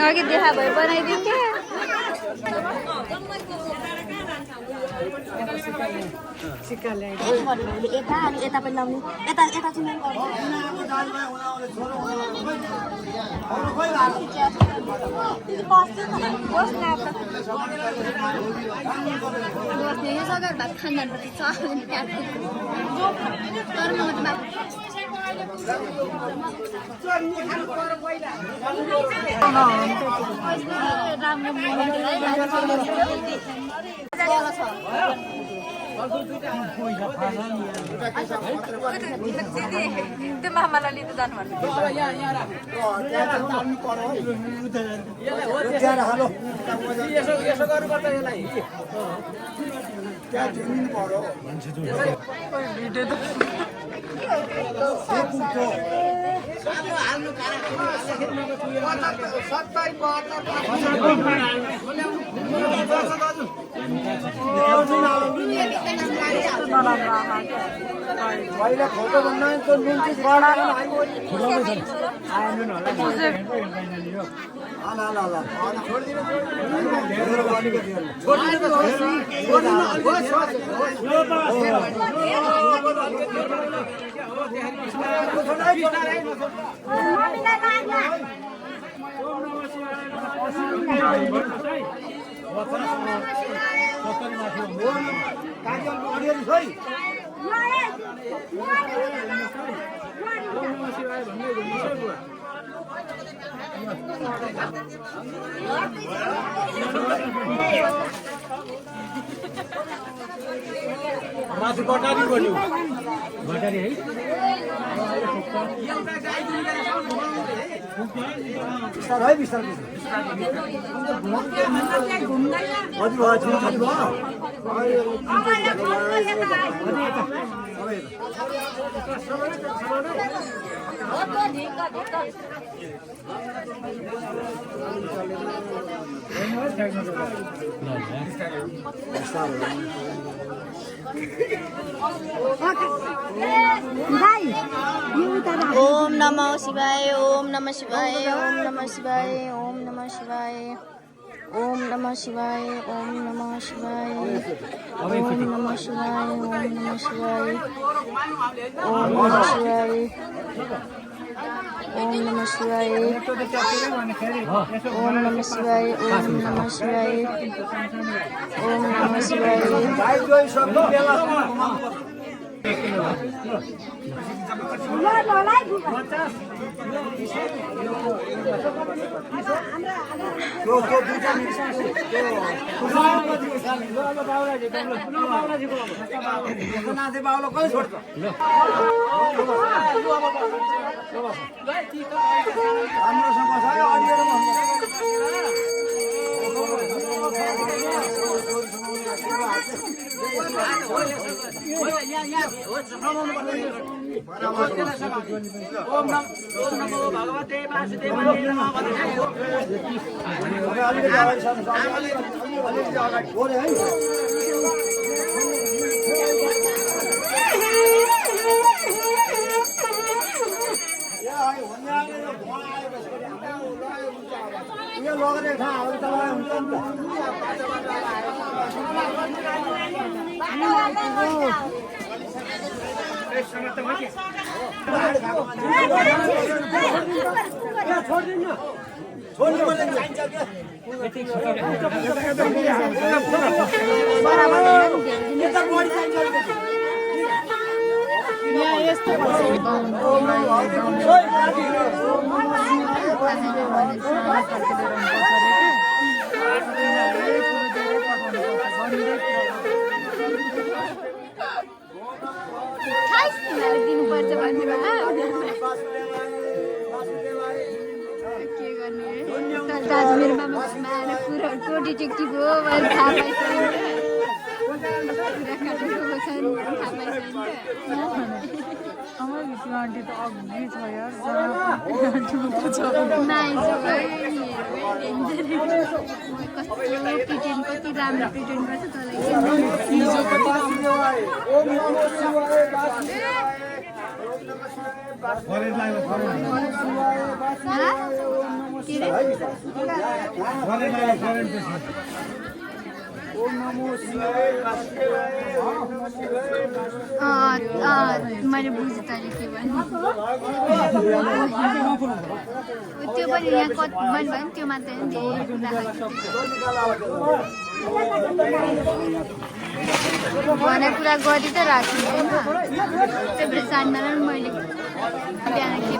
अघि देखा भए बनाइदिन्थ्यो यता अनि यता पनि लाउने यता यता चाहिँ बस्ने यो जग्गा भात खानपछि छ तर म त्यो मामालाई लिँदै जानु भन्नु फोटो माथि बटारी बन्यो बटारी है बिस्तार है बिस्तार ओम नमः शिवाय ओम नमः शिवाय ओम नमः शिवाय ओम नमः शिवाय ओम नमः शिवाय ओम नमः शिवाय ओम नमः शिवाय ओम नमः शिवाय ओम नमः शिवाय ओम नमः शिवाय ओम नमः शिवाय ओम नमः शिवाय ओम नमः शिवाय ओम नमो भगवते वासुदेवाय नमः डिटेक्टिभ हो मैले थाहा आन्टी त अघि छ यार कति राम्रो प्रिटेन्ड गर्छ तँलाई मैले बुझेँ तैँले के भन्नु त्यो पनि यहाँ कति मैले भने त्यो मात्रै धेरै भने कुरा गरी त राख्छु होइन त्यो भएर जान्दैन मैले बिहान के